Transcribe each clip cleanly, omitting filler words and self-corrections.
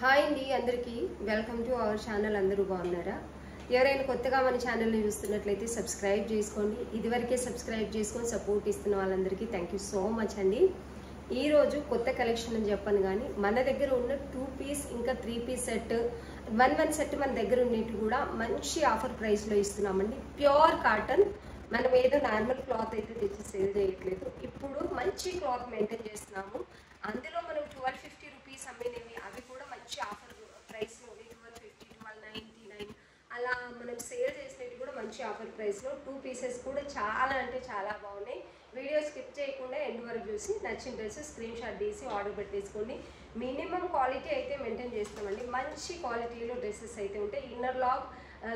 Hi అండి అందరికీ welcome to our channel. అందరూ బాగున్నారా? ఎవరైనా కొత్తగా మన ఛానల్ని చూస్తున్నట్లయితే సబ్స్క్రైబ్ చేసుకోండి. ఇదివరకే సబ్స్క్రైబ్ చేసుకొని సపోర్ట్ ఇస్తున్న వాళ్ళందరికీ థ్యాంక్ యూ సో మచ్ అండి. ఈరోజు కొత్త కలెక్షన్ అని చెప్పను కానీ మన దగ్గర ఉన్న 2 పీస్ ఇంకా 3 పీస్ సెట్ 1 సెట్ మన దగ్గర ఉన్నట్టు కూడా మంచి ఆఫర్ ప్రైస్లో ఇస్తున్నామండి. ప్యూర్ కాటన్, మనం ఏదో నార్మల్ క్లాత్ అయితే తెచ్చి సేల్ చేయట్లేదు. ఇప్పుడు మంచి క్లాత్ మెయింటైన్ చేస్తున్నాము. అందులో మనం 1250 రూపీస్ అమ్మినవి అవి కూడా మంచి ఆఫర్ ప్రైస్లో 1250, 1299 అలా మనం సేల్ చేసినవి కూడా మంచి ఆఫర్ ప్రైస్లో 2 పీసెస్ కూడా చాలా అంటే చాలా బాగున్నాయి. వీడియో స్కిప్ చేయకుండా ఎండ్ వరకు చూసి నచ్చిన డ్రెస్ స్క్రీన్ షాట్ తీసి ఆర్డర్ పెట్టేసుకోండి. మినిమం క్వాలిటీ అయితే మెయింటైన్ చేస్తామండి. మంచి క్వాలిటీలో డ్రెస్సెస్ అయితే ఉంటాయి. ఇన్నర్ లాగ్,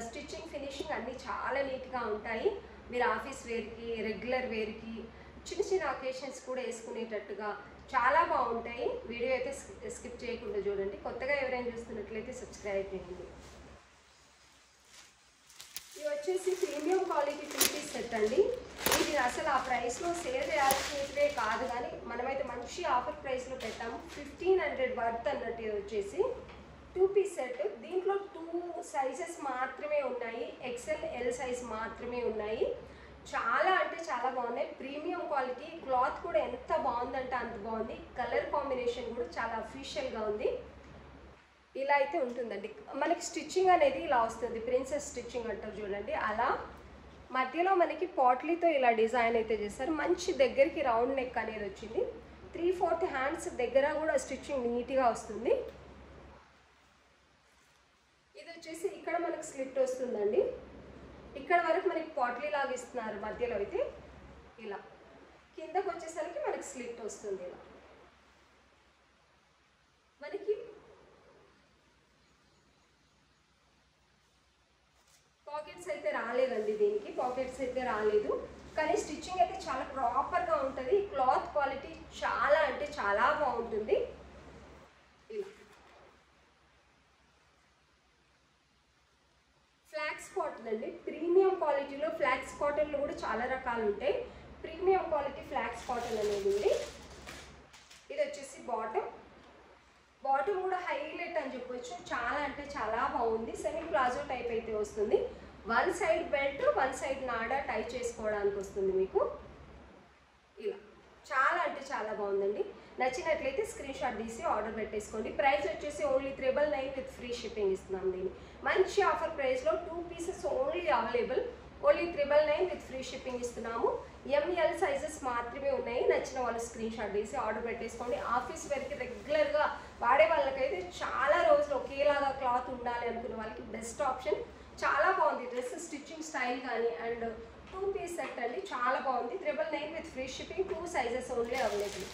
స్టిచ్చింగ్, ఫినిషింగ్ అన్నీ చాలా నీట్గా ఉంటాయి. మీరు ఆఫీస్ వేర్కి, రెగ్యులర్ వేర్కి, చిన్న చిన్న అకేషన్స్ కూడా వేసుకునేటట్టుగా చాలా బాగుంటాయి. వీడియో అయితే స్కిప్ చేయకుండా చూడండి. కొత్తగా ఎవరైనా చూస్తున్నట్లయితే సబ్స్క్రైబ్ చేయండి. ఇవి వచ్చేసి ప్రీమియం క్వాలిటీ 2 పీస్ సెట్ అండి. ఇది అసలు ఆ ప్రైస్లో సేల్ చేయాల్సినవే కాదు, కానీ మనమైతే మంచి ఆఫర్ ప్రైస్లో పెట్టాము. 1500 వర్త్ అన్నట్టు. ఇది వచ్చేసి 2 పీస్ సెట్. దీంట్లో 2 సైజెస్ మాత్రమే ఉన్నాయి. ఎక్సెల్, ఎల్ సైజ్ మాత్రమే ఉన్నాయి. చాలా అంటే చాలా బాగున్నాయి. ప్రీమియం క్వాలిటీ, క్లాత్ కూడా ఎంత బాగుందంటే అంత బాగుంది. కలర్ కాంబినేషన్ కూడా చాలా అఫీషియల్గా ఉంది. ఇలా అయితే ఉంటుందండి. మనకి స్టిచ్చింగ్ అనేది ఇలా వస్తుంది. ప్రిన్సెస్ స్టిచ్చింగ్ అంటారు చూడండి, అలా మధ్యలో మనకి పాట్లీతో ఇలా డిజైన్ అయితే చేస్తారు. మంచి దగ్గరికి రౌండ్ నెక్ అనేది వచ్చింది. 3/4 హ్యాండ్స్ దగ్గర కూడా స్టిచ్చింగ్ నీట్గా వస్తుంది. ఇది వచ్చేసి ఇక్కడ మనకి స్లిట్ వస్తుందండి. ఇక్కడ వరకు మనకి పాట్లీ లాగా ఇస్తున్నారు. మధ్యలో అయితే ఇలా కిందకు వచ్చేసరికి మనకి స్లిట్ వస్తుంది. ఇలా మనకి పాకెట్స్ అయితే రాలేదండి. దీనికి పాకెట్స్ అయితే రాలేదు, కానీ స్టిచ్చింగ్ అయితే చాలా ప్రాపర్గా ఉంటుంది. క్లాత్ క్వాలిటీ చాలా అంటే చాలా బాగుంటుంది. ఇలా ఫ్లాక్స్ కాటన్ అండి. ప్రీమియం క్వాలిటీలో ఫ్లాక్స్ కాటన్లో కూడా చాలా రకాలు ఉంటాయి. ప్రీమియం క్వాలిటీ ఫ్లాక్స్ కాటన్ అనేది ఉంది. ఇది వచ్చేసి బాటమ్ కూడా హైలైట్ అని చెప్పొచ్చు. చాలా అంటే చాలా బాగుంది. సెమీ ప్లాజో టైప్ అయితే వస్తుంది. 1 సైడ్ బెల్ట్, 1 సైడ్ నాడా టై చేసుకోవడానికి వస్తుంది మీకు. ఇలా చాలా అంటే చాలా బాగుందండి. నచ్చినట్లయితే స్క్రీన్ షాట్ తీసి ఆర్డర్ పెట్టేసుకోండి. ప్రైస్ వచ్చేసి ఓన్లీ 999 విత్ ఫ్రీ షిప్పింగ్ ఇస్తున్నాం. దీన్ని మంచి ఆఫర్ ప్రైస్లో 2 pieces only available. Only 999 with free shipping ఇస్తున్నాము. ఎంఎల్ సైజెస్ మాత్రమే ఉన్నాయి. నచ్చిన వాళ్ళు స్క్రీన్ షాట్ తీసి ఆర్డర్ పెట్టేసుకోండి. ఆఫీస్ వేర్కి రెగ్యులర్గా వాడే వాళ్ళకైతే చాలా రోజులు ఒకేలాగా క్లాత్ ఉండాలి అనుకునే వాళ్ళకి బెస్ట్ ఆప్షన్. చాలా బాగుంది డ్రెస్ స్టిచ్చింగ్ స్టైల్ కానీ. అండ్ 2 పీస్ సెట్ అండి, చాలా బాగుంది. 999 with free shipping. 2 sizes only available.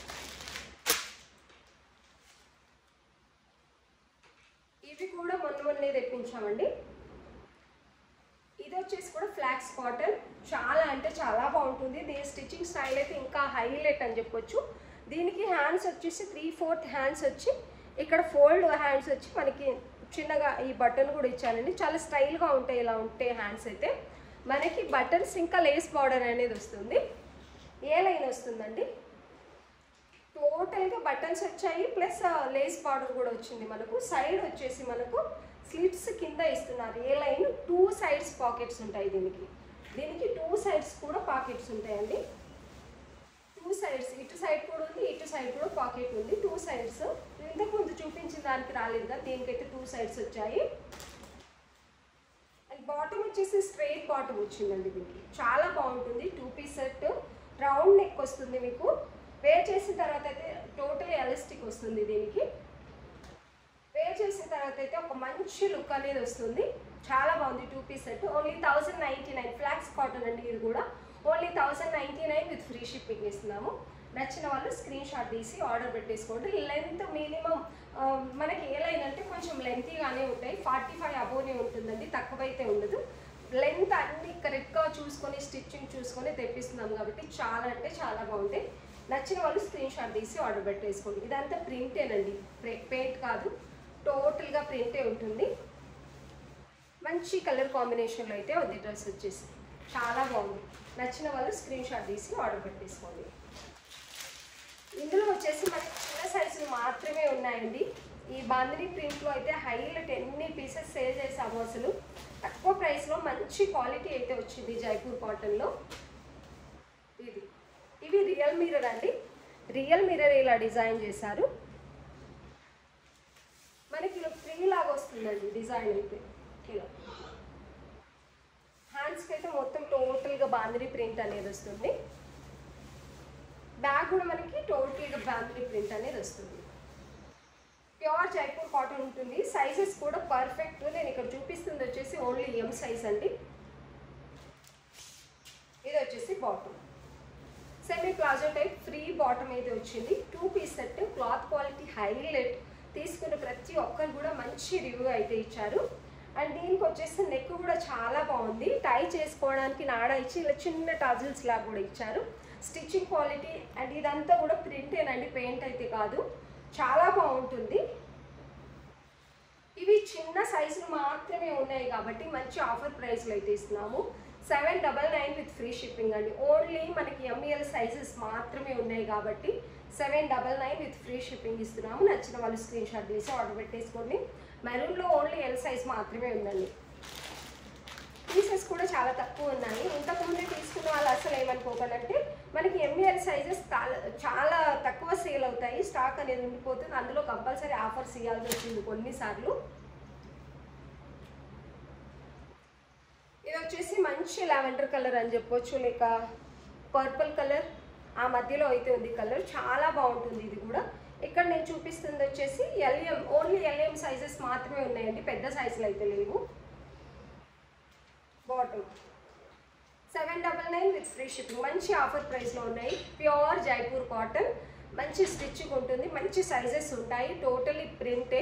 ఇవి కూడా మొన్నే తెప్పించామండి. ఇది వచ్చేసి కూడా ఫ్లాక్స్ కాటన్. చాలా అంటే చాలా బాగుంటుంది. దీని స్టిచ్చింగ్ స్టైల్ అయితే ఇంకా హైలైట్ అని చెప్పొచ్చు. దీనికి హ్యాండ్స్ వచ్చేసి 3/4 హ్యాండ్స్ వచ్చి, ఇక్కడ ఫోల్డ్ హ్యాండ్స్ వచ్చి మనకి చిన్నగా ఈ బటన్ కూడా ఇచ్చానండి. చాలా స్టైల్గా ఉంటాయి. ఇలా ఉంటాయి హ్యాండ్స్ అయితే. మనకి బటన్స్ ఇంకా లేస్ బార్డర్ అనేది వస్తుంది. ఏ లైన్ వస్తుందండి. టోటల్గా బటన్స్ వచ్చాయి, ప్లస్ లేస్ బార్డర్ కూడా వచ్చింది. మనకు సైడ్ వచ్చేసి మనకు స్లిట్స్ కింద ఇస్తున్నారు. ఏ లైన్ 2 సైడ్స్ పాకెట్స్ ఉంటాయి. దీనికి 2 సైడ్స్ కూడా పాకెట్స్ ఉంటాయండి. 2 సైడ్స్, ఇటు సైడ్ కూడా ఉంది, ఇటు సైడ్ కూడా పాకెట్ ఉంది. 2 సైడ్స్. ఇంతకుముందు చూపించిన దానికి రాలేదు కదా, దీనికైతే 2 సైడ్స్ వచ్చాయి. అండ్ బాటమ్ వచ్చేసి స్ట్రైట్ బాటమ్ వచ్చిందండి. దీనికి చాలా బాగుంటుంది. 2 పీస్ సెట్. రౌండ్ నెక్ వస్తుంది మీకు. వేర్ చేసిన తర్వాత అయితే టోటల్ ఎలాస్టిక్ వస్తుంది. దీనికి వేర్ చేసిన తర్వాత అయితే ఒక మంచి లుక్ అనేది వస్తుంది. చాలా బాగుంది. 2 piece set only 1099. Flax cotton అండి. ఇది కూడా ఓన్లీ 1099 విత్ ఫ్రీ షిప్పింగ్ ఇస్తున్నాము. నచ్చిన వాళ్ళు స్క్రీన్ షాట్ తీసి ఆర్డర్ పెట్టేసుకోండి. లెంత్ మినిమం మనకి ఏ లైన్ అంటే కొంచెం లెంతీగానే ఉంటాయి. 45 అబోనే ఉంటుందండి, తక్కువైతే ఉండదు. లెంత్ అన్ని కరెక్ట్గా చూసుకొని స్టిచ్చింగ్ చూసుకొని తెప్పిస్తున్నాం కాబట్టి చాలా అంటే చాలా బాగుంటాయి. నచ్చిన వాళ్ళు స్క్రీన్ షాట్ తీసి ఆర్డర్ పెట్టేసుకోండి. ఇదంతా ప్రింటేనండి, పెయింట్ కాదు. టోటల్గా ప్రింటే ఉంటుంది. మంచి కలర్ కాంబినేషన్లో అయితే ఉంది డ్రెస్ వచ్చేసి. చాలా బాగుంది. నచ్చిన వాళ్ళు స్క్రీన్ షాట్ తీసి ఆర్డర్ పెట్టేసుకోండి. ఇందులో వచ్చేసి మనకి చిన్న సైజులు మాత్రమే ఉన్నాయండి. ఈ బాందిని ప్రింట్లో అయితే హైలైట్ ఎన్ని పీసెస్ సేల్ చేసాము అసలు. తక్కువ ప్రైస్లో మంచి క్వాలిటీ అయితే వచ్చింది జైపూర్ కాటన్లో. ఇవి రియల్ మిర్రర్ అండి. రియల్ మిర్రర్ ఇలా డిజైన్ చేశారు. మనకి ఇలా ఫ్రీ లాగా వస్తుందండి డిజైన్ అయితే. ఇలా హ్యాండ్స్కి అయితే మొత్తం టోటల్గా బాందిని ప్రింట్ అనేది వస్తుంది. బ్యాగ్ కూడా మనకి టోటల్గా బాందిని ప్రింట్ అనేది వస్తుంది. ప్యూర్ జైపూర్ కాటన్ ఉంటుంది. సైజెస్ కూడా పర్ఫెక్ట్. నేను ఇక్కడ చూపిస్తుంది వచ్చేసి ఓన్లీ ఎం సైజ్ అండి. ఇది వచ్చేసి bottom, semi palazzo type free bottom అయితే వచ్చింది. 2 piece set. Cloth quality highlight. తీసుకున్న ప్రతి ఒక్కరు కూడా మంచి రివ్యూ అయితే ఇచ్చారు. అండ్ దీనికి వచ్చేసి నెక్ కూడా చాలా బాగుంది. టై చేసుకోవడానికి నాడా ఇచ్చి ఇలా చిన్న టాజిల్స్ లాగా కూడా ఇచ్చారు. స్టిచ్చింగ్ క్వాలిటీ అండ్ ఇదంతా కూడా ప్రింటేనండి, పెయింట్ అయితే కాదు. చాలా బాగుంటుంది. ఇవి చిన్న సైజులు మాత్రమే ఉన్నాయి కాబట్టి మంచి ఆఫర్ ప్రైస్లో అయితే ఇస్తున్నాము. 799 విత్ ఫ్రీ షిప్పింగ్ అండి. ఓన్లీ మనకి ఎంఎల్ సైజెస్ మాత్రమే ఉన్నాయి కాబట్టి 799 విత్ ఫ్రీ షిప్పింగ్ ఇస్తున్నాము. నచ్చిన వాళ్ళు స్క్రీన్ షాట్ తీసి ఆర్డర్ పెట్టేసుకోండి. మెరూన్లో ఓన్లీ ఎల్ సైజ్ మాత్రమే ఉందండి. పీసెస్ కూడా చాలా తక్కువ ఉన్నాయి. ఇంతకుముందే తీసుకున్న వాళ్ళు అసలు ఏమనుకోకండి, మనకి ఎంఎల్ సైజెస్ చాలా తక్కువ సేల్ అవుతాయి. స్టాక్ అనేది ఉండిపోతుంది. అందులో కంపల్సరీ ఆఫర్స్ ఇవ్వాల్సి వచ్చింది కొన్నిసార్లు. ఇది వచ్చేసి మంచి లావెండర్ కలర్ అని చెప్పొచ్చు, లేక పర్పుల్ కలర్ ఆ మధ్యలో అయితే ఉంది కలర్. చాలా బాగుంటుంది ఇది కూడా. ఇక్కడ నేను చూపిస్తుంది వచ్చేసి ఎల్ఎం, ఓన్లీ ఎల్ఎం సైజెస్ మాత్రమే ఉన్నాయండి, పెద్ద సైజులు అయితే లేవు. Bottom 799 with free shipping. మంచి ఆఫర్ ప్రైస్లో ఉన్నాయి. ప్యూర్ జైపూర్ కాటన్, మంచి స్టిచ్చింగ్ ఉంటుంది, మంచి సైజెస్ ఉంటాయి. టోటలీ ప్రింటే.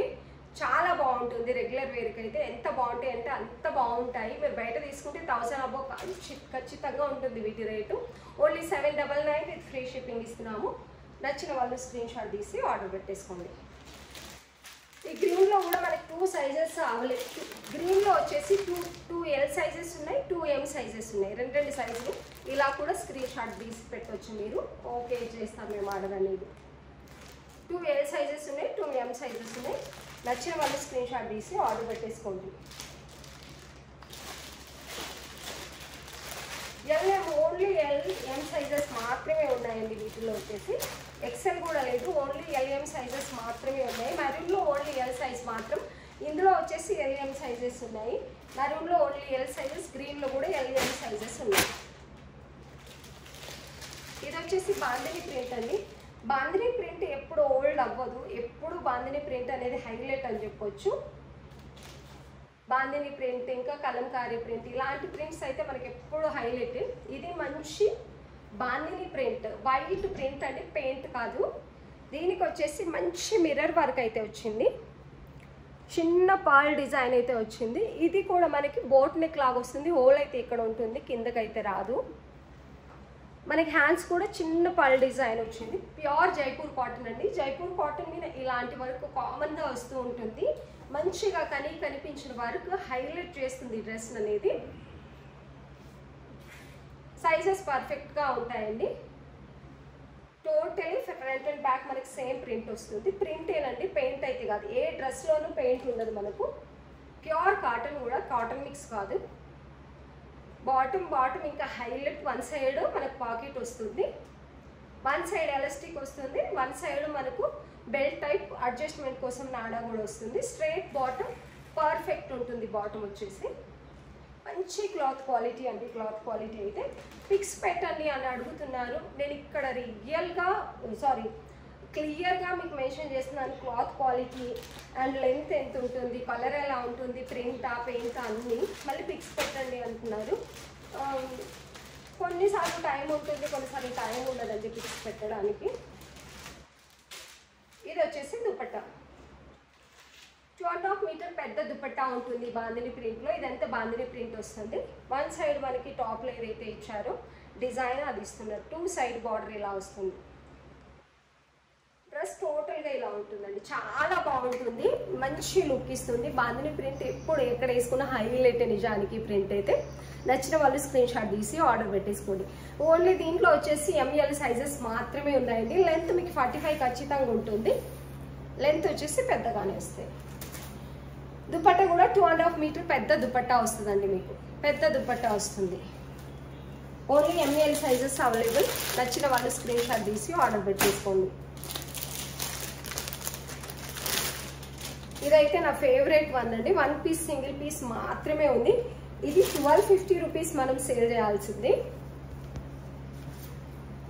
చాలా బాగుంటుంది. రెగ్యులర్ వేర్కి అయితే ఎంత బాగుంటాయి అంటే అంత బాగుంటాయి. మీరు బయట తీసుకుంటే 1000 అబో ఖచ్చితంగా ఉంటుంది వీటి rate. Only 799 with free shipping ఇస్తున్నాము. నచ్చిన వాళ్ళు స్క్రీన్ షాట్ తీసి ఆర్డర్ పెట్టేసుకోండి. ఈ గ్రీన్లో కూడా మనకి 2 సైజెస్ అవైలబుల్. గ్రీన్లో వచ్చేసి 2 ఎల్ సైజెస్ ఉన్నాయి, 2 ఎం సైజెస్ ఉన్నాయి. 2 సైజులు. ఇలా కూడా స్క్రీన్ షాట్ తీసి పెట్టవచ్చు మీరు. ఓకే చేస్తాం మేము ఆర్డర్ అనేది. 2 ఎల్ సైజెస్ ఉన్నాయి, 2 ఎం సైజెస్ ఉన్నాయి. నచ్చిన వాళ్ళు స్క్రీన్ షాట్ తీసి ఆర్డర్ పెట్టేసుకోండి. ఎల్ఎం ఓన్లీ ఎం సైజెస్ మాత్రమే ఉన్నాయండి వీటిలో వచ్చేసి. ఎక్సెల్ కూడా లేదు, ఓన్లీ ఎల్ఎం సైజెస్ మాత్రమే ఉన్నాయి. మెరూన్లో ఓన్లీ ఎల్ సైజ్ మాత్రం. ఇందులో వచ్చేసి ఎల్ఎం సైజెస్ ఉన్నాయి. మెరూన్లో ఓన్లీ ఎల్ సైజెస్, గ్రీన్లో కూడా ఎల్ఎం సైజెస్ ఉన్నాయి. ఇది వచ్చేసి బాందిని ప్రింట్ అండి. బాందిని ప్రింట్ ఎప్పుడు ఓల్డ్ అవ్వదు. ఎప్పుడు బాందిని ప్రింట్ అనేది హైలైట్ అని చెప్పొచ్చు. బాందిని ప్రింట్, ఇంకా కలంకారీ ప్రింట్, ఇలాంటి ప్రింట్స్ అయితే మనకి ఎప్పుడు హైలైట్. ఇది మంచి బాందిని ప్రింట్, వైట్ ప్రింట్ అంటే పెయింట్ కాదు. దీనికి వచ్చేసి మంచి మిర్రర్ వర్క్ అయితే వచ్చింది. చిన్న పాల్ డిజైన్ అయితే వచ్చింది. ఇది కూడా మనకి బోట్ నెక్ లాగా వస్తుంది. హోల్ అయితే ఇక్కడ ఉంటుంది, కిందకైతే రాదు. మనకి హ్యాండ్స్ కూడా చిన్న పాల్ డిజైన్ వచ్చింది. ప్యూర్ జైపూర్ కాటన్ అండి. జైపూర్ కాటన్ మీద ఇలాంటి వర్క్ కామన్గా వస్తూ ఉంటుంది. మంచిగా కనిపించిన వర్క్ హైలైట్ చేస్తుంది డ్రెస్ అనేది. సైజెస్ పర్ఫెక్ట్గా ఉంటాయండి. టోటలీ ఫ్రంట్ అండ్ బ్యాక్ మనకి సేమ్ ప్రింట్ వస్తుంది. ప్రింట్ ఏనండి, పెయింట్ అయితే కాదు. ఏ డ్రెస్లోనూ పెయింట్ ఉండదు మనకు. ప్యూర్ కాటన్ కూడా, కాటన్ మిక్స్ కాదు. బాటమ్ ఇంకా హైలైట్. 1 సైడ్ మనకు పాకెట్ వస్తుంది, 1 సైడ్ ఎలాస్టిక్ వస్తుంది, 1 సైడ్ మనకు బెల్ట్ టైప్ అడ్జస్ట్మెంట్ కోసం నాడా కూడా వస్తుంది. స్ట్రైట్ బాటమ్ పర్ఫెక్ట్ ఉంటుంది. బాటమ్ వచ్చేసి మంచి క్లాత్ క్వాలిటీ అండి. క్లాత్ క్వాలిటీ అయితే పిక్స్ పెట్టండి అని అడుగుతున్నారు. నేను ఇక్కడ క్లియర్గా మీకు మెన్షన్ చేస్తున్నాను. క్లాత్ క్వాలిటీ అండ్ లెంత్ ఎంత ఉంటుంది, కలర్ ఎలా ఉంటుంది, ప్రింటా పెయింటా అన్నీ. మళ్ళీ పిక్స్ పెట్టండి అంటున్నారు. కొన్నిసార్లు టైం ఉంటుంది, కొన్నిసార్లు టైం ఉండదండి పిక్స్ పెట్టడానికి. ఇది వచ్చేసి దుపట్టా. 2.5 మీటర్ పెద్ద దుపట్టా ఉంటుంది బాందిని ప్రింట్లో. ఇదంతా బాందిని ప్రింట్ వస్తుంది. 1 సైడ్ మనకి టాప్లో ఏదైతే ఇచ్చారో డిజైన్ అది ఇస్తున్నారు. 2 సైడ్ బార్డర్ ఇలా వస్తుంది. డ్రెస్ టోటల్గా ఇలా ఉంటుందండి. చాలా బాగుంటుంది, మంచి లుక్ ఇస్తుంది. బాందిని ప్రింట్ ఎప్పుడు ఎక్కడ వేసుకున్న హైలైట్ నిజానికి ప్రింట్ అయితే. నచ్చిన వాళ్ళు స్క్రీన్ షాట్ తీసి ఆర్డర్ పెట్టేసుకోండి. ఓన్లీ దీంట్లో వచ్చేసి ఎంఎల్ సైజెస్ మాత్రమే ఉన్నాయండి. లెంత్ మీకు 45 ఖచ్చితంగా ఉంటుంది. లెంత్ వచ్చేసి పెద్దగానే వస్తాయి. దుపట్టా కూడా 2.5 మీటర్ పెద్ద దుపట్టా వస్తుందండి. మీకు పెద్ద దుపట్టా వస్తుంది. Only ML sizes available. నచ్చిన వాళ్ళు స్క్రీన్ షాట్ తీసి ఆర్డర్ పెట్టేసుకోండి. ఇదైతే నా ఫేవరెట్ వన్ అండి. 1 పీస్ సింగిల్ పీస్ మాత్రమే ఉంది. ఇది 1250 రూపీస్ మనం సేల్ చేయాల్సింది.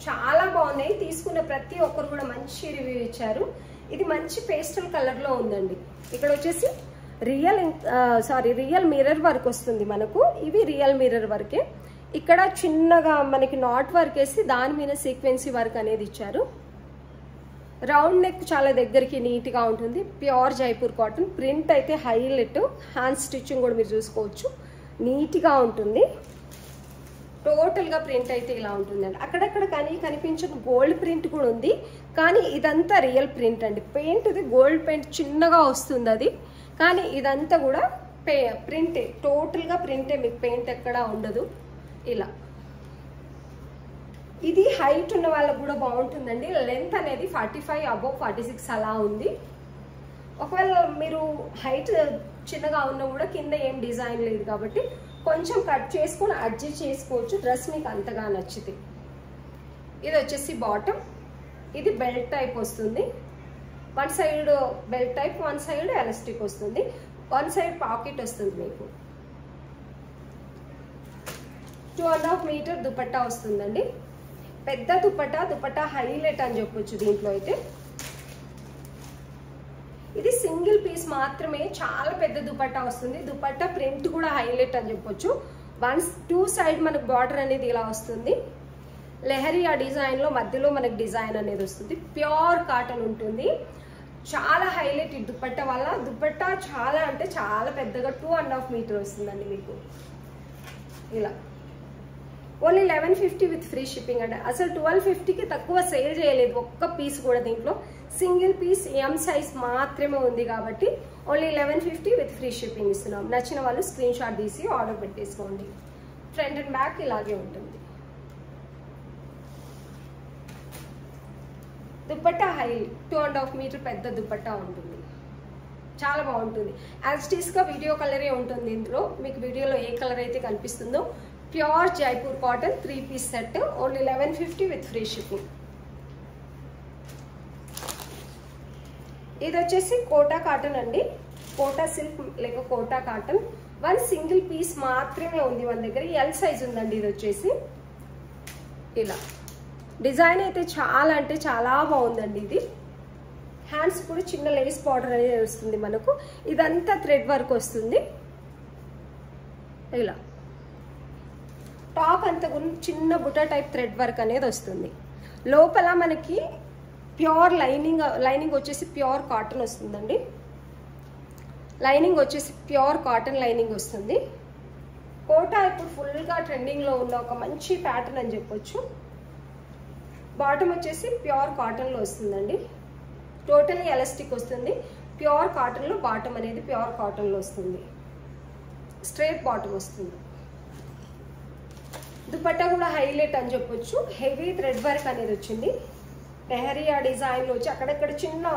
చాలా బాగున్నాయి. తీసుకున్న ప్రతి ఒక్కరు కూడా మంచి రివ్యూ ఇచ్చారు. ఇది మంచి పేస్టల్ కలర్ లో ఉందండి. ఇక్కడ వచ్చేసి రియల్ మిర్రర్ వర్క్ వస్తుంది మనకు. ఇవి రియల్ మిర్రర్ వర్కే. ఇక్కడ చిన్నగా మనకి నాట్ వర్క్ వేసి దాని మీద సీక్వెన్సీ వర్క్ అనేది ఇచ్చారు. రౌండ్ నెక్ చాలా దగ్గరికి నీట్ గా ఉంటుంది. Pure Jaipur cotton. ప్రింట్ అయితే హైలైట్. హ్యాండ్ స్టిచ్చింగ్ కూడా మీరు చూసుకోవచ్చు. నీట్ గా ఉంటుంది. టోటల్ గా ప్రింట్ అయితే ఇలా ఉంటుందండి. అక్కడక్కడ కానీ కనిపించిన గోల్డ్ ప్రింట్ కూడా ఉంది. కానీ ఇదంతా రియల్ ప్రింట్ అండి. పెయింట్ ఇది గోల్డ్ పెయింట్ చిన్నగా వస్తుంది అది. కానీ ఇదంతా కూడా ప్రింటే. టోటల్ గా ప్రింటే. మీకు పెయింట్ ఎక్కడా ఉండదు. ఇలా ఇది హైట్ ఉన్న వాళ్ళకు కూడా బాగుంటుందండి. లెంత్ అనేది 45 అబౌవ్ 46 అలా ఉంది. ఒకవేళ మీరు హైట్ చిన్నగా ఉన్నా కూడా కింద ఏం డిజైన్ లేదు కాబట్టి కొంచెం కట్ చేసుకొని అడ్జస్ట్ చేసుకోవచ్చు. డ్రెస్ మీకు అంతగా నచ్చితే. ఇది వచ్చేసి బాటమ్. ఇది బెల్ట్ టైప్ వస్తుంది. One side belt type, one side elastic వస్తుంది. వన్ సైడ్ పాకెట్ వస్తుంది. మీకు 2.5 మీటర్ దుపట్టా వస్తుందండి. పెద్ద దుపట్టా హైలైట్ అని చెప్పొచ్చు. దీంట్లో అయితే ఇది సింగిల్ పీస్ మాత్రమే. చాలా పెద్ద దుపట్టా వస్తుంది. దుపట్టా ప్రింట్ కూడా హైలైట్ అని చెప్పొచ్చు. 2 సైడ్ మనకు బార్డర్ అనేది ఇలా వస్తుంది. లెహరియా డిజైన్ లో మధ్యలో మనకు డిజైన్ అనేది వస్తుంది. ప్యూర్ కాటన్ ఉంటుంది. చాలా హైలైట్ ఈ దుపట్టా వల్ల. దుపట్టా చాలా అంటే చాలా పెద్దగా 2.5 మీటర్ వస్తుందండి మీకు. ఇలా ఓన్లీ 1150 విత్ ఫ్రీ షిప్పింగ్ అండి. అసలు 1250కి తక్కువ సేల్ చేయలేదు ఒక్క పీస్ కూడా. దీంట్లో సింగిల్ పీస్ M సైజ్ మాత్రమే ఉంది కాబట్టి ఓన్లీ 1150 విత్ ఫ్రీ షిప్పింగ్ ఇస్తున్నాం. నచ్చిన వాళ్ళు స్క్రీన్ షాట్ తీసి ఆర్డర్ పెట్టేసుకోండి. ఫ్రంట్ అండ్ బ్యాక్ ఇలాగే ఉంటుంది. దుపట్టా హై 2.5 మీటర్ పెద్ద దుపట్టా ఉంటుంది. చాలా బాగుంటుంది. యాజ్ ఇట్ ఈస్ గా వీడియో కలరే ఉంటుంది. ఇందులో మీకు వీడియోలో ఏ కలర్ అయితే కనిపిస్తుందో pure Jaipur cotton 3 piece set. Only 1150 with free shipping. ఇది వచ్చేసి కోటా కాటన్ అండి. కోటా సిల్క్ లేక కోటా కాటన్. 1 సింగిల్ పీస్ మాత్రమే ఉంది మన దగ్గర. L సైజ్ ఉందండి. ఇది వచ్చేసి ఇలా డిజైన్ అయితే చాలా అంటే చాలా బాగుందండి. ఇది హ్యాండ్స్ కూడా చిన్న లేస్ బార్డర్ అనేది వస్తుంది మనకు. ఇదంతా థ్రెడ్ వర్క్ వస్తుంది. ఇలా టాప్ అంతా చిన్న బుట్ట టైప్ థ్రెడ్ వర్క్ అనేది వస్తుంది. లోపల మనకి ప్యూర్ లైనింగ్ వచ్చేసి ప్యూర్ కాటన్ వస్తుందండి. లైనింగ్ వచ్చేసి ప్యూర్ కాటన్ లైనింగ్ వస్తుంది. కోటా ఇప్పుడు ఫుల్గా ట్రెండింగ్లో ఉన్న ఒక మంచి ప్యాటర్న్ అని చెప్పొచ్చు. బాటమ్ వచ్చేసి ప్యూర్ కాటన్లో వస్తుందండి. టోటలీ ఎలాస్టిక్ వస్తుంది. ప్యూర్ కాటన్లో బాటమ్ అనేది ప్యూర్ కాటన్లో వస్తుంది. స్ట్రైట్ బాటమ్ వస్తుంది. దుపట్టా కూడా హైలైట్ అని చెప్పొచ్చు. హెవీ థ్రెడ్ వర్క్ అనేది వచ్చింది. లెహరియా డిజైన్లో వచ్చి అక్కడక్కడ చిన్న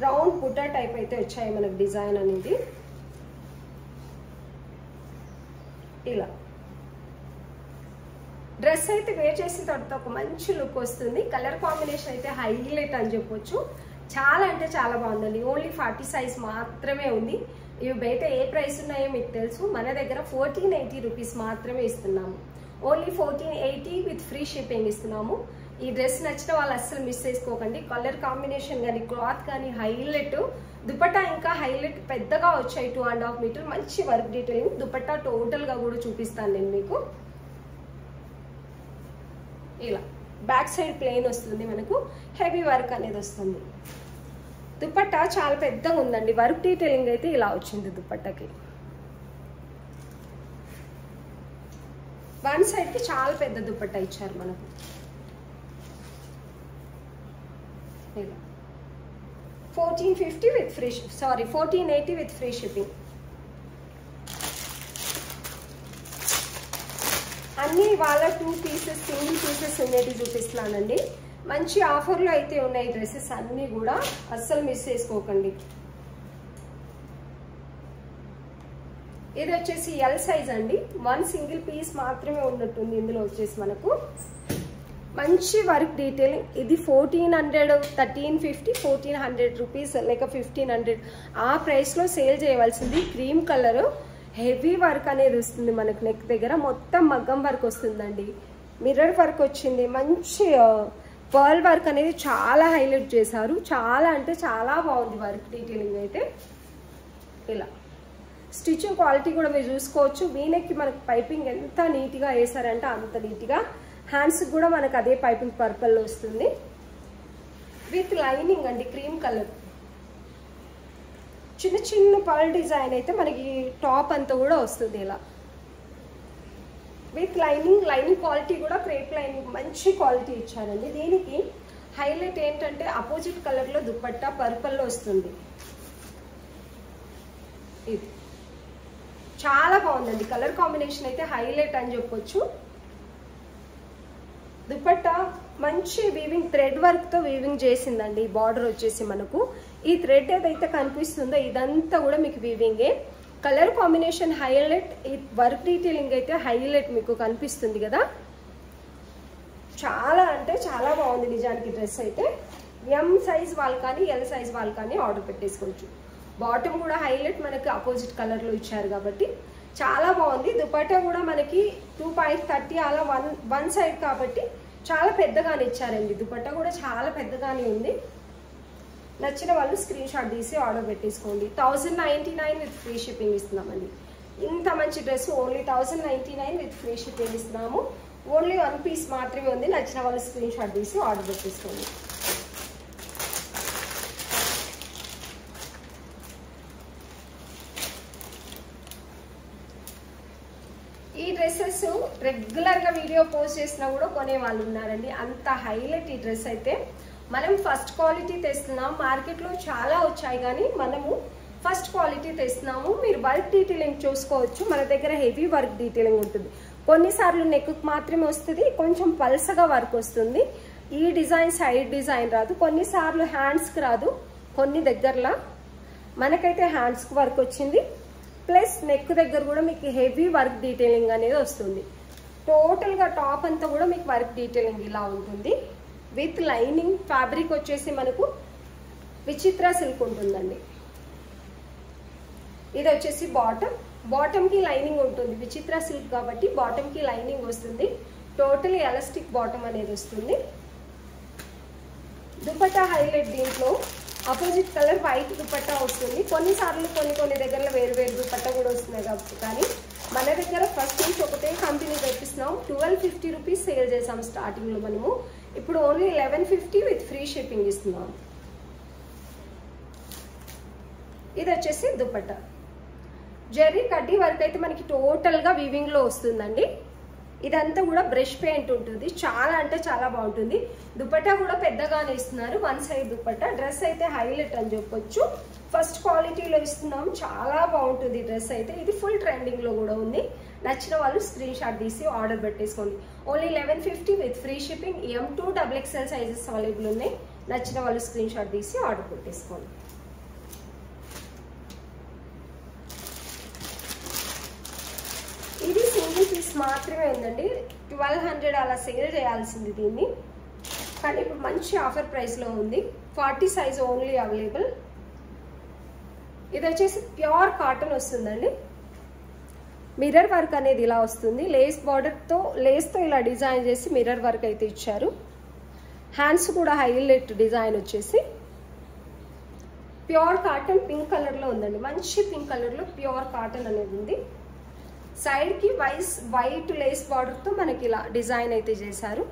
రౌండ్ బుట్ట టైప్ అయితే వచ్చాయి మనకు డిజైన్ అనేది. ఇలా డ్రెస్ అయితే వేర్ చేసిన తర్వాత ఒక మంచి లుక్ వస్తుంది. కలర్ కాంబినేషన్ అయితే హైలైట్ అని చెప్పొచ్చు. చాలా అంటే చాలా బాగుందండి. ఓన్లీ 40 సైజ్ మాత్రమే ఉంది. ఇవి బయట ఏ ప్రైస్ ఉన్నాయో మీకు తెలుసు. మన దగ్గర 1480 రూపీస్ మాత్రమే ఇస్తున్నాము. ఓన్లీ 1480 విత్ ఫ్రీ షిప్పింగ్ ఇస్తున్నాము. ఈ డ్రెస్ నచ్చిన వాళ్ళు అస్సలు మిస్ చేసుకోకండి. కలర్ కాంబినేషన్ కానీ క్లాత్ కానీ హైలైట్. దుపట్టా ఇంకా హైలైట్ పెద్దగా వచ్చాయి. 2.5 మీటర్ మంచి వర్క్ డీటెయిలింగ్. దుపట్టా టోటల్గా కూడా చూపిస్తాను నేను మీకు. ఇలా బ్యాక్ సైడ్ ప్లెయిన్ వస్తుంది మనకు. హెవీ వర్క్ అనేది వస్తుంది. దుపట్టా చాలా పెద్దగా ఉందండి. వర్క్ డీటెయిలింగ్ అయితే ఇలా వచ్చింది దుపట్టాకి. వన్ సైడ్ కి చాలా పెద్ద దుపట్టా ఇచ్చారు మనకు. ఇలా 1450 with free 1480 with free shipping. అన్ని వాళ్ళ 2 పీసెస్ సింగిల్ పీసెస్ ఉండేవి చూపిస్తున్నానండి. మంచి ఆఫర్లో అయితే ఉన్నాయి డ్రెస్సెస్ అన్నీ కూడా, అస్సలు మిస్ చేసుకోకండి. ఇది వచ్చేసి ఎల్ సైజ్ అండి, 1 సింగిల్ పీస్ మాత్రమే ఉన్నట్టుంది ఇందులో వచ్చేసి మనకు. మంచి వర్క్ డీటెయిలింగ్. ఇది 1400, 1350, 1400 రూపీస్ లేక 1500 ఆ ప్రైస్లో సేల్ చేయవలసింది. క్రీమ్ కలర్ హెవీ వర్క్ అనేది వస్తుంది మనకు. నెక్ దగ్గర మొత్తం మగ్గం వర్క్ వస్తుందండి, మిర్రర్ వర్క్ వచ్చింది, మంచి పర్ల్ వర్క్ అనేది చాలా హైలైట్ చేశారు. చాలా అంటే చాలా బాగుంది వర్క్ డీటెయిలింగ్ అయితే. ఇలా స్టిచ్చింగ్ క్వాలిటీ కూడా మీరు చూసుకోవచ్చు. వీనెక్కి మనకు పైపింగ్ ఎంత నీట్గా వేసారంటే అంత నీట్గా. హ్యాండ్స్ కూడా మనకు అదే పైపింగ్ పర్పల్లో వస్తుంది విత్ లైనింగ్ అండి, క్రీమ్ కలర్. చిన్న చిన్న పర్ల్ డిజైన్ అయితే మనకి టాప్ అంతా కూడా వస్తుంది ఇలా విత్ లైనింగ్. లైనింగ్ క్వాలిటీ కూడా క్రేప్ లైనింగ్ మంచి క్వాలిటీ ఇచ్చారండి. దీనికి హైలైట్ ఏంటంటే అపోజిట్ కలర్లో దుపట్టా పర్పల్లో వస్తుంది. ఇది చాలా బాగుందండి, కలర్ కాంబినేషన్ అయితే హైలైట్ అని చెప్పొచ్చు. దుపట్టా మంచి వీవింగ్ థ్రెడ్ వర్క్ తో వీవింగ్ చేసిందండి. బార్డర్ వచ్చేసి మనకు ఈ థ్రెడ్ ఏదైతే కనిపిస్తుందో ఇదంతా కూడా మీకు వీవింగే. కలర్ కాంబినేషన్ హైలైట్, ఈ వర్క్ డీటెయిలింగ్ అయితే హైలైట్ మీకు కనిపిస్తుంది కదా. చాలా అంటే చాలా బాగుంది నిజానికి డ్రెస్ అయితే. ఎం సైజ్ వాళ్ళు కానీ ఎల్ సైజ్ వాళ్ళు కానీ ఆర్డర్ పెట్టేసుకోవచ్చు. బాటమ్ కూడా హైలైట్ మనకి అపోజిట్ కలర్లో ఇచ్చారు కాబట్టి చాలా బాగుంది. దుపట్టా కూడా మనకి 2.30 అలా వన్ సైడ్ కాబట్టి చాలా పెద్దగానే ఇచ్చారండి. దుపట్టా కూడా చాలా పెద్దగానే ఉంది. నచ్చిన వాళ్ళు స్క్రీన్ షాట్ తీసి ఆర్డర్ పెట్టేసుకోండి. 1099 విత్ ఫ్రీ షిప్పింగ్ ఇస్తున్నామండి. ఇంత మంచి dress only 1099 with free shipping ఇస్తున్నాము. ఓన్లీ 1 పీస్ మాత్రమే ఉంది. నచ్చిన వాళ్ళు స్క్రీన్ షాట్ తీసి ఆర్డర్ పెట్టేసుకోండి. ఈ డ్రెస్సెస్ రెగ్యులర్గా వీడియో పోస్ట్ చేసినా కూడా కొనే వాళ్ళు ఉన్నారండి, అంత హైలైట్ ఈ డ్రెస్ అయితే. మనం ఫస్ట్ క్వాలిటీ తెస్తున్నాం, మార్కెట్లో చాలా వచ్చాయి కానీ మనము ఫస్ట్ క్వాలిటీ తెస్తున్నాము. మీరు వర్క్ డీటెయిలింగ్ చూసుకోవచ్చు, మన దగ్గర హెవీ వర్క్ డీటెయిలింగ్ ఉంటుంది. కొన్నిసార్లు నెక్కు మాత్రమే వస్తుంది, కొంచెం పల్సగా వర్క్ వస్తుంది. ఈ డిజైన్ సైడ్ డిజైన్ రాదు, కొన్నిసార్లు హ్యాండ్స్కి రాదు, కొన్ని దగ్గరలా మనకైతే హ్యాండ్స్కి వర్క్ వచ్చింది. ప్లస్ నెక్ దగ్గర కూడా మీకు హెవీ వర్క్ డీటెయిలింగ్ అనేది వస్తుంది. టోటల్గా టాప్ అంతా కూడా మీకు వర్క్ డీటెయిలింగ్ ఇలా ఉంటుంది విత్ లైనింగ్. ఫ్యాబ్రిక్ వచ్చేసి మనకు విచిత్ర సిల్క్ ఉంటుందండి. ఇది వచ్చేసి బాటమ్కి లైనింగ్ ఉంటుంది. విచిత్ర సిల్క్ కాబట్టి బాటమ్కి లైనింగ్ వస్తుంది. టోటల్ ఎలాస్టిక్ బాటమ్ అనేది వస్తుంది. దుపట్టా హైలైట్. దీంట్లో అపోజిట్ కలర్ వైట్ దుపట్టా వస్తుంది. కొన్నిసార్లు కొన్ని దగ్గరలో వేరు దుపట్టా కూడా వస్తున్నాయి కాబట్టి, కానీ మన దగ్గర ఫస్ట్ నుంచి ఒకటే కంపెనీ తెప్పిస్తున్నాం. 1250 రూపీస్ సేల్ చేసాం స్టార్టింగ్లో మనము. ఇప్పుడు ఓన్లీ 1150 విత్ ఫ్రీ షిప్పింగ్ ఇస్తున్నాం. ఇది వచ్చేసి దుపట్టా. జెర్రీ కడ్డీ వర్క్ అయితే మనకి టోటల్గా వీవింగ్లో వస్తుందండి. ఇదంతా కూడా బ్రష్ పెయింట్ ఉంటుంది. చాలా అంటే చాలా బాగుంటుంది. దుపట్టా కూడా పెద్దగానే ఇస్తున్నారు, 1 సైడ్ దుపట్టా. డ్రెస్ అయితే హైలైట్ అని చెప్పొచ్చు. ఫస్ట్ క్వాలిటీలో ఇస్తున్నాం, చాలా బాగుంటుంది డ్రెస్ అయితే. ఇది ఫుల్ ట్రెండింగ్లో కూడా ఉంది. నచ్చిన వాళ్ళు స్క్రీన్ షాట్ తీసి ఆర్డర్ పెట్టేసుకోండి. Only 1150 with free shipping. M2 XXL sizes available ఉన్నాయి. నచ్చిన వాళ్ళు స్క్రీన్ షాట్ తీసి ఆర్డర్ పెట్టేసుకోండి. ఇది సింగిల్ పీస్ మాత్రమే ఉందండి. 1200 అలా సేల్ చేయాల్సింది దీన్ని, కానీ ఇప్పుడు మంచి ఆఫర్ ప్రైస్లో ఉంది. 40 సైజ్ ఓన్లీ అవైలబుల్. ఇది వచ్చేసి ప్యూర్ కాటన్ వస్తుందండి. మిర్రర్ వర్క్ అనేది ఇలా వస్తుంది. లేస్ బార్డర్తో లేస్తో ఇలా డిజైన్ చేసి మిర్రర్ వర్క్ అయితే ఇచ్చారు. హ్యాండ్స్ కూడా హైలైట్ డిజైన్ వచ్చేసి ప్యూర్ కాటన్ పింక్ కలర్లో ఉందండి. మంచి పింక్ కలర్లో ప్యూర్ కాటన్ అనేది ఉంది. సైడ్కి వైట్ లేస్ బార్డర్తో మనకి ఇలా డిజైన్ అయితే చేశారు.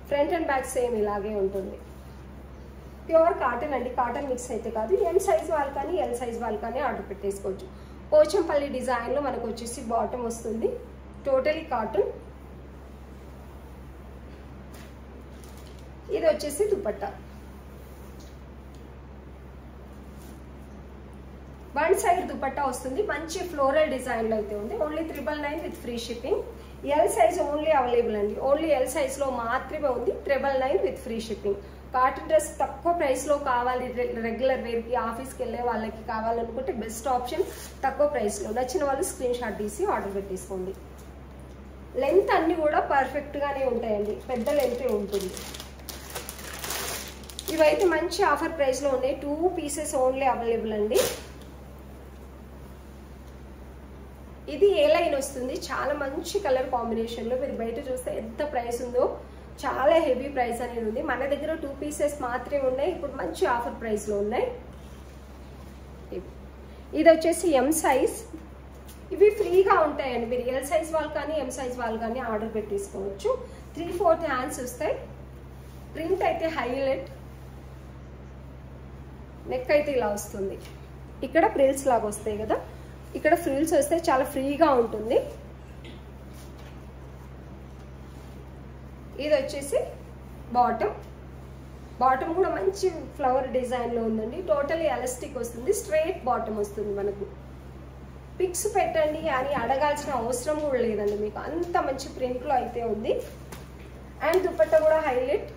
ఫ్రంట్ అండ్ బ్యాక్ సేమ్ ఇలాగే ఉంటుంది. ప్యూర్ కాటన్ అండి, కాటన్ మిక్స్ అయితే కాదు. M సైజ్ వాళ్ళు కానీ L సైజ్ వాళ్ళు కానీ ఆర్డర్ పెట్టేసుకోవచ్చు. పోచంపల్లి డిజైన్లో మనకు వచ్చేసి బాటమ్ వస్తుంది. Totally cotton. ఇది వచ్చేసి దుపట్టా. 1 సైడ్ దుపట్టా వస్తుంది. మంచి ఫ్లోరల్ డిజైన్లో అయితే ఉంది. Only 999 with free shipping. L size only available అండి, ఓన్లీ ఎల్ సైజ్లో మాత్రమే ఉంది. 999 with free shipping. Cotton dress తక్కువ ప్రైస్లో కావాలి, రెగ్యులర్ వేర్కి ఆఫీస్కి వెళ్ళే వాళ్ళకి కావాలనుకుంటే బెస్ట్ ఆప్షన్, తక్కువ ప్రైస్లో. నచ్చిన వాళ్ళు స్క్రీన్ షాట్ తీసి ఆర్డర్ పెట్టేసుకోండి. లెంత్ అన్నీ కూడా పర్ఫెక్ట్గానే ఉంటాయండి, పెద్ద లెంతే ఉంటుంది. ఇవైతే మంచి ఆఫర్ ప్రైస్లో ఉన్నాయి. 2 పీసెస్ ఓన్లీ అవైలబుల్ అండి. ఇది ఏ లైన్ వస్తుంది, చాలా మంచి కలర్ కాంబినేషన్లో. మీరు బయట చూస్తే ఎంత ప్రైస్ ఉందో, చాలా హెవీ ప్రైస్ అనేది ఉంది. మన దగ్గర 2 పీసెస్ మాత్రమే ఉన్నాయి, ఇప్పుడు మంచి ఆఫర్ ప్రైస్లో ఉన్నాయి. ఇది వచ్చేసి ఎం సైజ్. ఇవి ఫ్రీగా ఉంటాయండి, మీరు ఎల్ సైజ్ వాళ్ళు కానీ ఎం సైజ్ వాళ్ళు కానీ ఆర్డర్ పెట్టేసుకోవచ్చు. 3/4 హ్యాండ్స్ వస్తాయి. ప్రింట్ అయితే హైలైట్, నెక్ అయితే ఇలా వస్తుంది. ఇక్కడ ప్రిల్స్ లాగా వస్తాయి కదా, ఇక్కడ ఫ్రిల్స్ వస్తే చాలా ఫ్రీగా ఉంటుంది. ఇది వచ్చేసి బాటమ్. బాటమ్ కూడా మంచి ఫ్లవర్ డిజైన్లో ఉందండి. టోటలీ ఎలాస్టిక్ వస్తుంది, స్ట్రైట్ బాటమ్ వస్తుంది. మనకు పిక్స్ పెట్టండి అని అడగాల్సిన అవసరం కూడా లేదండి, మీకు అంత మంచి ప్రింట్లో అయితే ఉంది. అండ్ దుపట్టా కూడా హైలైట్.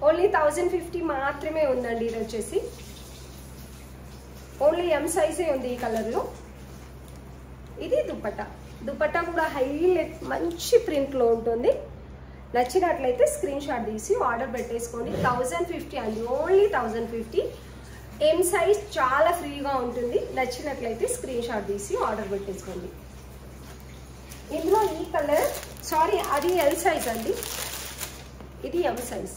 ఓన్లీ 1050 మాత్రమే ఉందండి. ఇది వచ్చేసి ఓన్లీ ఎం సైజే ఉంది ఈ కలర్లో. ఇది దుపట్టా. దుపట్టా కూడా హైలైట్ మంచి ప్రింట్లో ఉంటుంది. నచ్చినట్లయితే స్క్రీన్ షాట్ తీసి ఆర్డర్ పెట్టేసుకోండి. 1050 అండి, ఓన్లీ 1050. ఎం సైజ్ చాలా ఫ్రీగా ఉంటుంది. నచ్చినట్లయితే స్క్రీన్ షాట్ తీసి ఆర్డర్ పెట్టేసుకోండి. ఇందులో ఈ కలర్, సారీ అది ఎల్ సైజ్ అండి, ఇది ఎం సైజ్.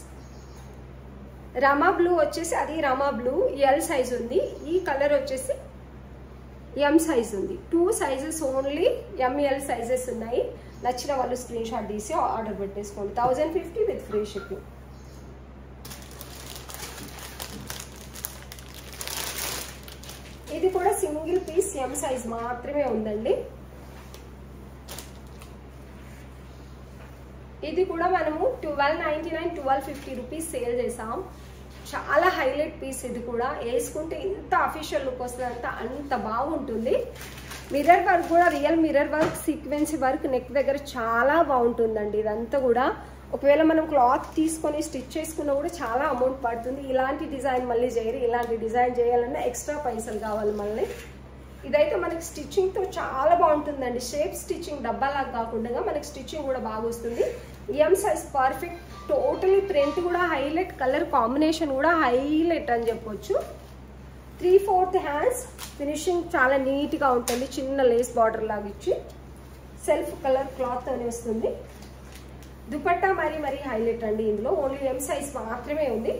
రమా బ్లూ వచ్చేసి అది రమా బ్లూ ఎల్ సైజ్ ఉంది. ఈ కలర్ వచ్చేసి ఎం సైజ్ ఉంది. 2 సైజెస్ ఓన్లీ ఎంఎల్ సైజెస్ ఉన్నాయి. నచ్చిన వాళ్ళు స్క్రీన్ షాట్ తీసి ఆర్డర్ పెట్టేసుకోండి. 1050 విత్ ఫ్రీ షిప్పింగ్. ఇది కూడా సింగిల్ పీస్ ఎం సైజ్ మాత్రమే ఉందండి. ఇది కూడా మనము 1299 1250 రూపీస్ సేల్ చేసాం. చాలా హైలైట్ పీస్. ఇది కూడా వేసుకుంటే ఇంత అఫీషియల్ లుక్ వస్తుంది, అంత బాగుంటుంది. మిర్రర్ వర్క్ కూడా real mirror work, sequins work neck దగ్గర చాలా బాగుంటుందండి. ఇదంతా కూడా ఒకవేళ మనం క్లాత్ తీసుకొని స్టిచ్ చేసుకున్నా కూడా చాలా అమౌంట్ పడుతుంది. ఇలాంటి డిజైన్ మళ్ళీ చేయరు, ఇలాంటి డిజైన్ చేయాలన్నా ఎక్స్ట్రా పైసలు కావాలి మళ్ళీ. ఇదైతే మనకి స్టిచ్చింగ్తో చాలా బాగుంటుందండి. షేప్ స్టిచ్చింగ్ డబ్బాలాగా కాకుండా మనకి స్టిచ్చింగ్ కూడా బాగా వస్తుంది. M size perfect, totally print కూడా హైలైట్, కలర్ కాంబినేషన్ కూడా హైలైట్ అని చెప్పొచ్చు. 3/4 హ్యాండ్స్, ఫినిషింగ్ చాలా నీట్గా ఉంటుంది. చిన్న లేస్ బార్డర్ లాగా ఇచ్చి సెల్ఫ్ కలర్ క్లాత్ అని వస్తుంది. దుపట్టా మరీ హైలైట్ అండి. ఇందులో ఓన్లీ ఎం సైజ్ మాత్రమే ఉంది.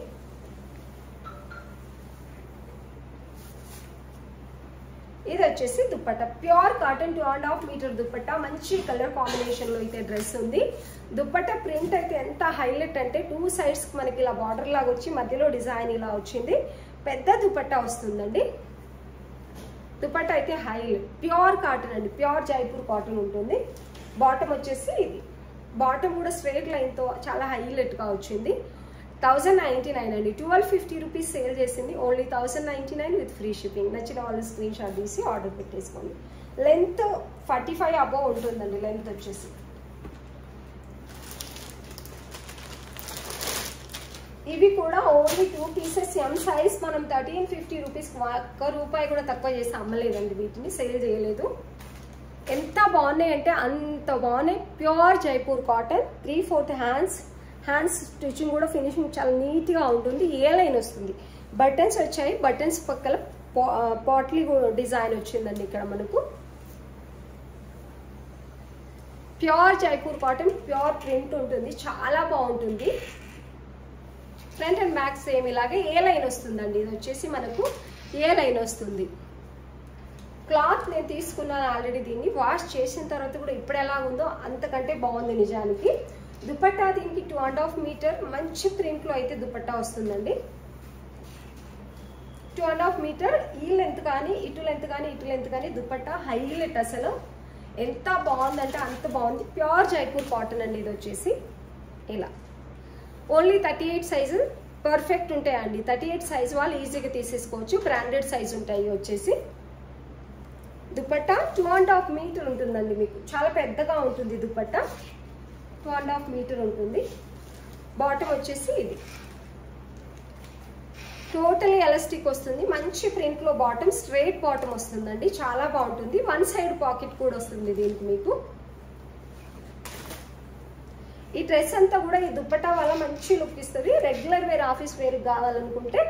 ఇది వచ్చేసి dupatta, pure cotton 2.5 metre dupatta. మంచి కలర్ కాంబినేషన్ లో అయితే డ్రెస్ ఉంది. దుపట్టా ప్రింట్ అయితే ఎంత హైలైట్ అంటే 2 సైడ్స్ మనకి ఇలా బార్డర్ లాగా వచ్చి మధ్యలో డిజైన్ ఇలా వచ్చింది. పెద్ద దుపట్టా వస్తుందండి. దుపట్టా అయితే హైలైట్, ప్యూర్ కాటన్ అండి, ప్యూర్ జైపూర్ కాటన్ ఉంటుంది. బాటమ్ వచ్చేసి ఇది, బాటమ్ కూడా స్ట్రైట్ లైన్ తో చాలా హైలైట్ గా వచ్చింది. 1099 అండి, 1250 రూపీస్ సేల్ చేసింది. Only 1099 with free shipping. నచ్చిన వాళ్ళు స్క్రీన్ షాట్ తీసి ఆర్డర్ పెట్టేసుకోండి. లెంత్ 45 అబోవ్ ఉంటుందండి లెంత్ వచ్చేసి. ఇవి కూడా ఓన్లీ 2 పీసెస్ ఎం సైజ్. మనం 1350 రూపీస్, ₹1 కూడా తక్కువ చేసి అమ్మలేదండి, వీటిని సేల్ చేయలేదు. ఎంత బాగున్నాయి అంటే అంత బాగున్నాయి. Pure Jaipur cotton, 3/4 hands stitching కూడా ఫినిషింగ్ చాలా నీట్గా ఉంటుంది. ఏ లైన్ వస్తుంది, బటన్స్ వచ్చాయి. బటన్స్ పక్కల పాట్లీ డిజైన్ వచ్చిందండి ఇక్కడ మనకు. Pure Jaipur cotton, pure print ఉంటుంది, చాలా బాగుంటుంది. ఫ్రంట్ అండ్ బ్యాక్ సేమ్ ఇలాగే ఏ లైన్ వస్తుందండి. ఇది వచ్చేసి మనకు ఏ లైన్ వస్తుంది. క్లాత్ నేను తీసుకున్నాను ఆల్రెడీ, దీన్ని వాష్ చేసిన తర్వాత కూడా ఇప్పుడు ఎలా ఉందో అంతకంటే బాగుంది నిజానికి. దుపట్టా దీనికి 2.5 మీటర్ మంచి ప్రింట్లో అయితే దుపట్టా వస్తుందండి. 2.5 మీటర్ ఈ లెంత్ కానీ ఇటు లెంత్ కానీ ఇటు లెంత్ కానీ దుపట్టా హైలైట్. అసలు ఎంత బాగుందంటే అంత బాగుంది. ప్యూర్ జైపూర్ కాటన్ అండి. ఇది వచ్చేసి ఇలా ఓన్లీ 38 సైజు పర్ఫెక్ట్ ఉంటాయండి. 38 సైజు వాళ్ళు ఈజీగా తీసేసుకోవచ్చు. బ్రాండెడ్ సైజు ఉంటాయి వచ్చేసి. దుపట్టా 2.5 మీటర్ ఉంటుందండి మీకు, చాలా పెద్దగా ఉంటుంది దుపట్టా, 2.5 మీటర్ ఉంటుంది. బాటమ్ వచ్చేసి ఇది టోటలీ ఎలాస్టిక్ వస్తుంది, మంచి ప్రింట్లో బాటమ్, స్ట్రైట్ బాటమ్ వస్తుందండి, చాలా బాగుంటుంది. 1 సైడ్ పాకెట్ కూడా వస్తుంది దీనికి మీకు. ఈ డ్రెస్ అంతా కూడా ఈ దుపట్టా వల్ల మంచి లుక్ ఇస్తుంది. రెగ్యులర్ వేర్, ఆఫీస్ వేర్ కావాలనుకుంటే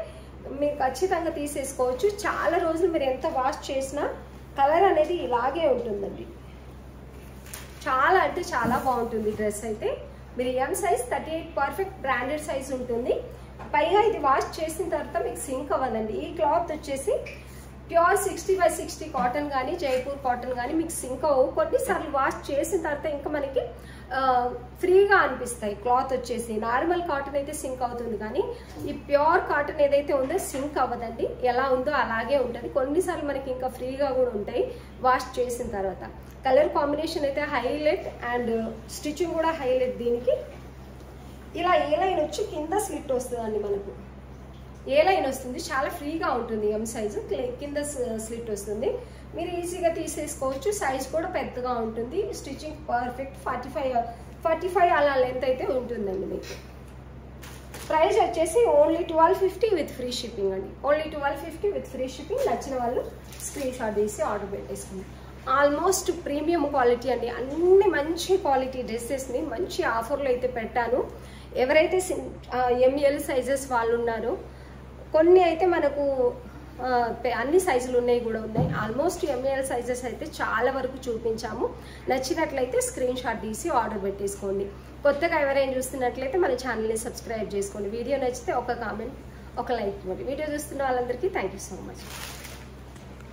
మీరు ఖచ్చితంగా తీసేసుకోవచ్చు. చాలా రోజులు మీరు ఎంత వాష్ చేసినా కలర్ అనేది ఇలాగే ఉంటుందండి. చాలా అంటే చాలా బాగుంటుంది డ్రెస్ అయితే. మీరు M size 38 perfect branded size ఉంటుంది. పైగా ఇది వాష్ చేసిన తర్వాత మీకు సింక్ అవ్వదండి. ఈ క్లాత్ వచ్చేసి ప్యూర్ 60/60 కాటన్ కానీ జైపూర్ కాటన్ కానీ మీకు సింక్ అవ్వవు. కొన్నిసార్లు వాష్ చేసిన తర్వాత ఇంకా మనకి ఫ్రీగా అనిపిస్తాయి. క్లాత్ వచ్చేసి నార్మల్ కాటన్ అయితే సింక్ అవుతుంది, కానీ ఈ ప్యూర్ కాటన్ ఏదైతే ఉందో సింక్ అవ్వదండి, ఎలా ఉందో అలాగే ఉంటుంది. కొన్నిసార్లు మనకి ఇంకా ఫ్రీగా కూడా ఉంటాయి వాష్ చేసిన తర్వాత. కలర్ కాంబినేషన్ అయితే హైలైట్ అండ్ స్టిచ్చింగ్ కూడా హైలైట్. దీనికి ఇలా ఏ లైన్ వచ్చి కింద స్లిట్ వస్తుందండి, మనకు ఏ లైన్ వస్తుంది, చాలా ఫ్రీగా ఉంటుంది. ఎం సైజు కింద స్లిట్ వస్తుంది, మీరు ఈజీగా తీసేసుకోవచ్చు. సైజ్ కూడా పెద్దగా ఉంటుంది. స్టిచ్చింగ్ పర్ఫెక్ట్ 45 అలా లెంత్ అయితే ఉంటుందండి మీకు. ప్రైస్ వచ్చేసి ఓన్లీ 1250 విత్ ఫ్రీ షిప్పింగ్ అండి. Only 1250 with free shipping. నచ్చిన వాళ్ళు స్క్రీన్ షాట్ తీసి ఆర్డర్ పెట్టేసుకోండి. ఆల్మోస్ట్ ప్రీమియం క్వాలిటీ అండి, అన్ని మంచి క్వాలిటీ డ్రెస్సెస్ని మంచి ఆఫర్లో అయితే పెట్టాను. ఎవరైతే ఎంఎల్ సైజెస్ వాళ్ళు ఉన్నారో, కొన్ని అయితే మనకు అన్ని సైజులు ఉన్నాయి కూడా ఉన్నాయి. ఆల్మోస్ట్ ఎంఎల్ సైజెస్ అయితే చాలా వరకు చూపించాము. నచ్చినట్లయితే స్క్రీన్ షాట్ తీసి ఆర్డర్ పెట్టేసుకోండి. కొత్తగా ఎవరైనా చూస్తున్నట్లయితే మన ఛానల్ని సబ్స్క్రైబ్ చేసుకోండి. వీడియో నచ్చితే ఒక కామెంట్, ఒక లైక్ ఇవ్వండి. వీడియో చూస్తున్న వాళ్ళందరికీ థ్యాంక్ యూ సో మచ్.